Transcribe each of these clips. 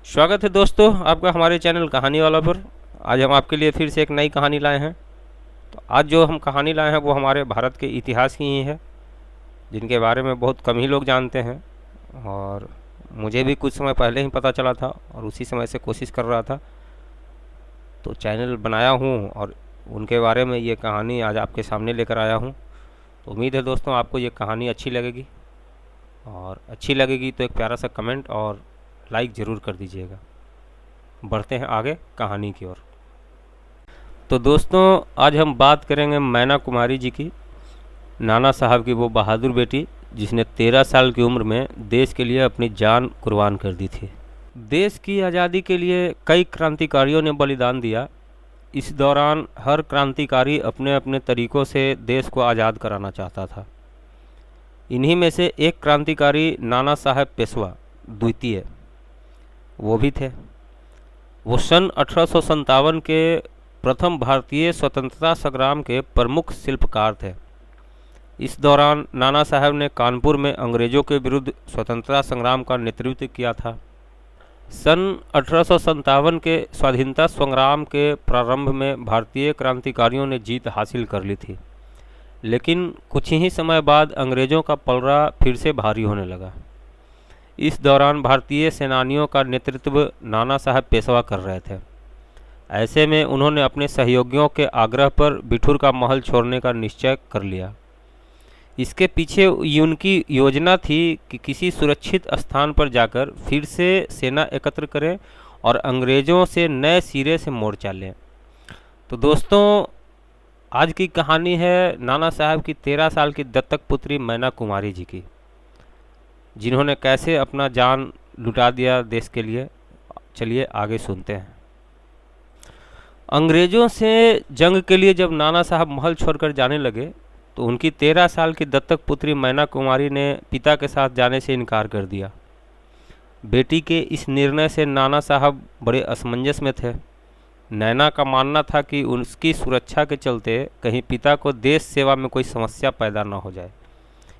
स्वागत है दोस्तों आपका हमारे चैनल कहानी वाला पर। आज हम आपके लिए फिर से एक नई कहानी लाए हैं। तो आज जो हम कहानी लाए हैं वो हमारे भारत के इतिहास की ही है, जिनके बारे में बहुत कम ही लोग जानते हैं। और मुझे भी कुछ समय पहले ही पता चला था और उसी समय से कोशिश कर रहा था, तो चैनल बनाया हूँ और उनके बारे में ये कहानी आज आपके सामने लेकर आया हूँ। तो उम्मीद है दोस्तों आपको ये कहानी अच्छी लगेगी, और अच्छी लगेगी तो एक प्यारा सा कमेंट और लाइक ज़रूर कर दीजिएगा। बढ़ते हैं आगे कहानी की ओर। तो दोस्तों आज हम बात करेंगे मैना कुमारी जी की, नाना साहब की वो बहादुर बेटी जिसने 13 साल की उम्र में देश के लिए अपनी जान कुर्बान कर दी थी। देश की आज़ादी के लिए कई क्रांतिकारियों ने बलिदान दिया। इस दौरान हर क्रांतिकारी अपने अपने तरीक़ों से देश को आज़ाद कराना चाहता था। इन्हीं में से एक क्रांतिकारी नाना साहब पेशवा द्वितीय वो भी थे। वो सन 1857 के प्रथम भारतीय स्वतंत्रता संग्राम के प्रमुख शिल्पकार थे। इस दौरान नाना साहब ने कानपुर में अंग्रेज़ों के विरुद्ध स्वतंत्रता संग्राम का नेतृत्व किया था। सन 1857 के स्वाधीनता संग्राम के प्रारंभ में भारतीय क्रांतिकारियों ने जीत हासिल कर ली थी, लेकिन कुछ ही समय बाद अंग्रेज़ों का पलड़ा फिर से भारी होने लगा। इस दौरान भारतीय सेनानियों का नेतृत्व नाना साहब पेशवा कर रहे थे। ऐसे में उन्होंने अपने सहयोगियों के आग्रह पर बिठूर का महल छोड़ने का निश्चय कर लिया। इसके पीछे उनकी योजना थी कि किसी सुरक्षित स्थान पर जाकर फिर से सेना एकत्र करें और अंग्रेज़ों से नए सिरे से मोर्चा लें। तो दोस्तों आज की कहानी है नाना साहब की 13 साल की दत्तक पुत्री मैना कुमारी जी की, जिन्होंने कैसे अपना जान लुटा दिया देश के लिए। चलिए आगे सुनते हैं। अंग्रेज़ों से जंग के लिए जब नाना साहब महल छोड़कर जाने लगे तो उनकी 13 साल की दत्तक पुत्री मैना कुमारी ने पिता के साथ जाने से इनकार कर दिया। बेटी के इस निर्णय से नाना साहब बड़े असमंजस में थे। नैना का मानना था कि उसकी सुरक्षा के चलते कहीं पिता को देश सेवा में कोई समस्या पैदा न हो जाए,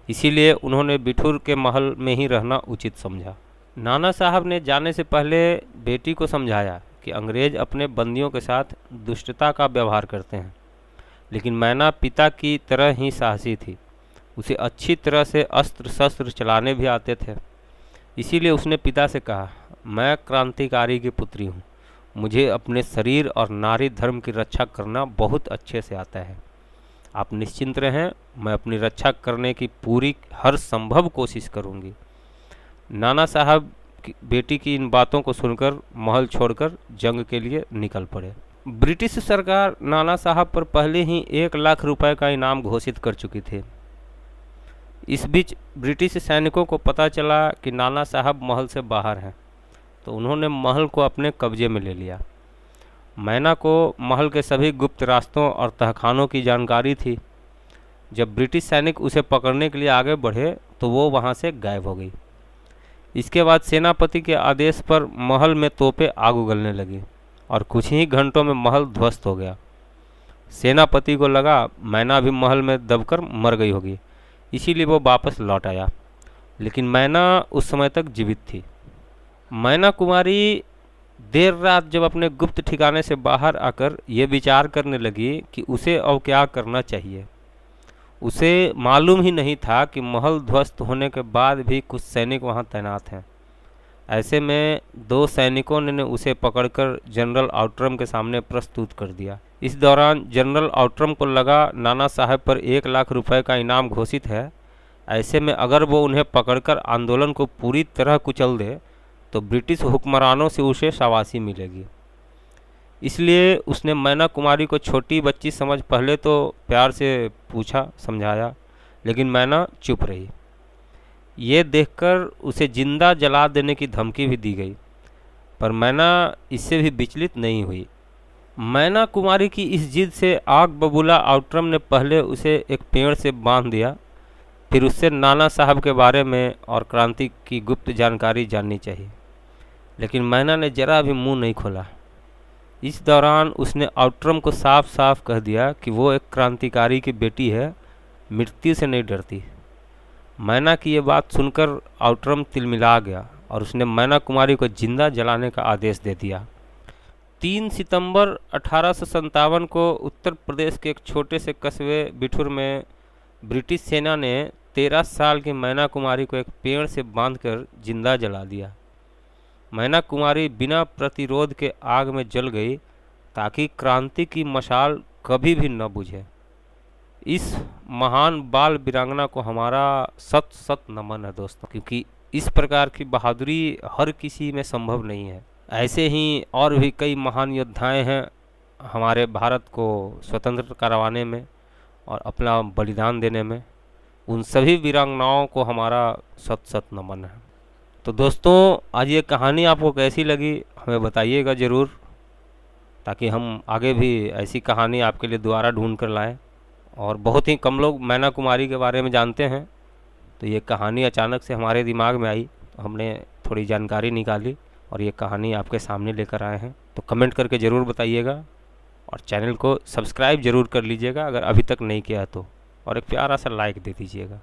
इसीलिए उन्होंने बिठूर के महल में ही रहना उचित समझा। नाना साहब ने जाने से पहले बेटी को समझाया कि अंग्रेज़ अपने बंदियों के साथ दुष्टता का व्यवहार करते हैं, लेकिन मैना पिता की तरह ही साहसी थी। उसे अच्छी तरह से अस्त्र शस्त्र चलाने भी आते थे। इसीलिए उसने पिता से कहा, मैं क्रांतिकारी की पुत्री हूँ, मुझे अपने शरीर और नारी धर्म की रक्षा करना बहुत अच्छे से आता है। आप निश्चिंत रहें, मैं अपनी रक्षा करने की पूरी हर संभव कोशिश करूंगी। नाना साहब बेटी की इन बातों को सुनकर महल छोड़कर जंग के लिए निकल पड़े। ब्रिटिश सरकार नाना साहब पर पहले ही 1 लाख रुपए का इनाम घोषित कर चुकी थी। इस बीच ब्रिटिश सैनिकों को पता चला कि नाना साहब महल से बाहर हैं, तो उन्होंने महल को अपने कब्जे में ले लिया। मैना को महल के सभी गुप्त रास्तों और तहखानों की जानकारी थी। जब ब्रिटिश सैनिक उसे पकड़ने के लिए आगे बढ़े तो वो वहाँ से गायब हो गई। इसके बाद सेनापति के आदेश पर महल में तोपें आग उगलने लगी और कुछ ही घंटों में महल ध्वस्त हो गया। सेनापति को लगा मैना भी महल में दबकर मर गई होगी, इसीलिए वो वापस लौट आया, लेकिन मैना उस समय तक जीवित थी। मैना कुमारी देर रात जब अपने गुप्त ठिकाने से बाहर आकर ये विचार करने लगी कि उसे अब क्या करना चाहिए। उसे मालूम ही नहीं था कि महल ध्वस्त होने के बाद भी कुछ सैनिक वहां तैनात हैं। ऐसे में 2 सैनिकों ने उसे पकड़कर जनरल आउट्रम के सामने प्रस्तुत कर दिया। इस दौरान जनरल आउट्रम को लगा नाना साहब पर 1 लाख रुपए का इनाम घोषित है, ऐसे में अगर वो उन्हें पकड़कर आंदोलन को पूरी तरह कुचल दे तो ब्रिटिश हुक्मरानों से उसे शाबाशी मिलेगी। इसलिए उसने मैना कुमारी को छोटी बच्ची समझ पहले तो प्यार से पूछा, समझाया, लेकिन मैना चुप रही। ये देखकर उसे जिंदा जला देने की धमकी भी दी गई, पर मैना इससे भी विचलित नहीं हुई। मैना कुमारी की इस जिद से आग बबूला आउट्रम ने पहले उसे एक पेड़ से बांध दिया, फिर उससे नाना साहब के बारे में और क्रांति की गुप्त जानकारी जाननी चाहिए, लेकिन मैना ने जरा भी मुंह नहीं खोला। इस दौरान उसने आउट्रम को साफ साफ कह दिया कि वो एक क्रांतिकारी की बेटी है, मृत्यु से नहीं डरती। मैना की ये बात सुनकर आउट्रम तिलमिला गया और उसने मैना कुमारी को जिंदा जलाने का आदेश दे दिया। 3 सितंबर 1857 को उत्तर प्रदेश के एक छोटे से कस्बे बिठूर में ब्रिटिश सेना ने 13 साल की मैना कुमारी को एक पेड़ से बांधकर जिंदा जला दिया। मैना कुमारी बिना प्रतिरोध के आग में जल गई ताकि क्रांति की मशाल कभी भी न बुझे। इस महान बाल वीरांगना को हमारा सत सत नमन है दोस्तों, क्योंकि इस प्रकार की बहादुरी हर किसी में संभव नहीं है। ऐसे ही और भी कई महान योद्धाएं हैं हमारे भारत को स्वतंत्र करवाने में और अपना बलिदान देने में। उन सभी वीरांगनाओं को हमारा सत सत नमन है। तो दोस्तों, आज ये कहानी आपको कैसी लगी हमें बताइएगा ज़रूर, ताकि हम आगे भी ऐसी कहानी आपके लिए दोबारा ढूंढ कर लाएँ। और बहुत ही कम लोग मैना कुमारी के बारे में जानते हैं, तो ये कहानी अचानक से हमारे दिमाग में आई, तो हमने थोड़ी जानकारी निकाली और ये कहानी आपके सामने लेकर आए हैं। तो कमेंट करके ज़रूर बताइएगा और चैनल को सब्सक्राइब ज़रूर कर लीजिएगा अगर अभी तक नहीं किया तो, और एक प्यारा सा लाइक दे दीजिएगा।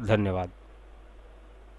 धन्यवाद।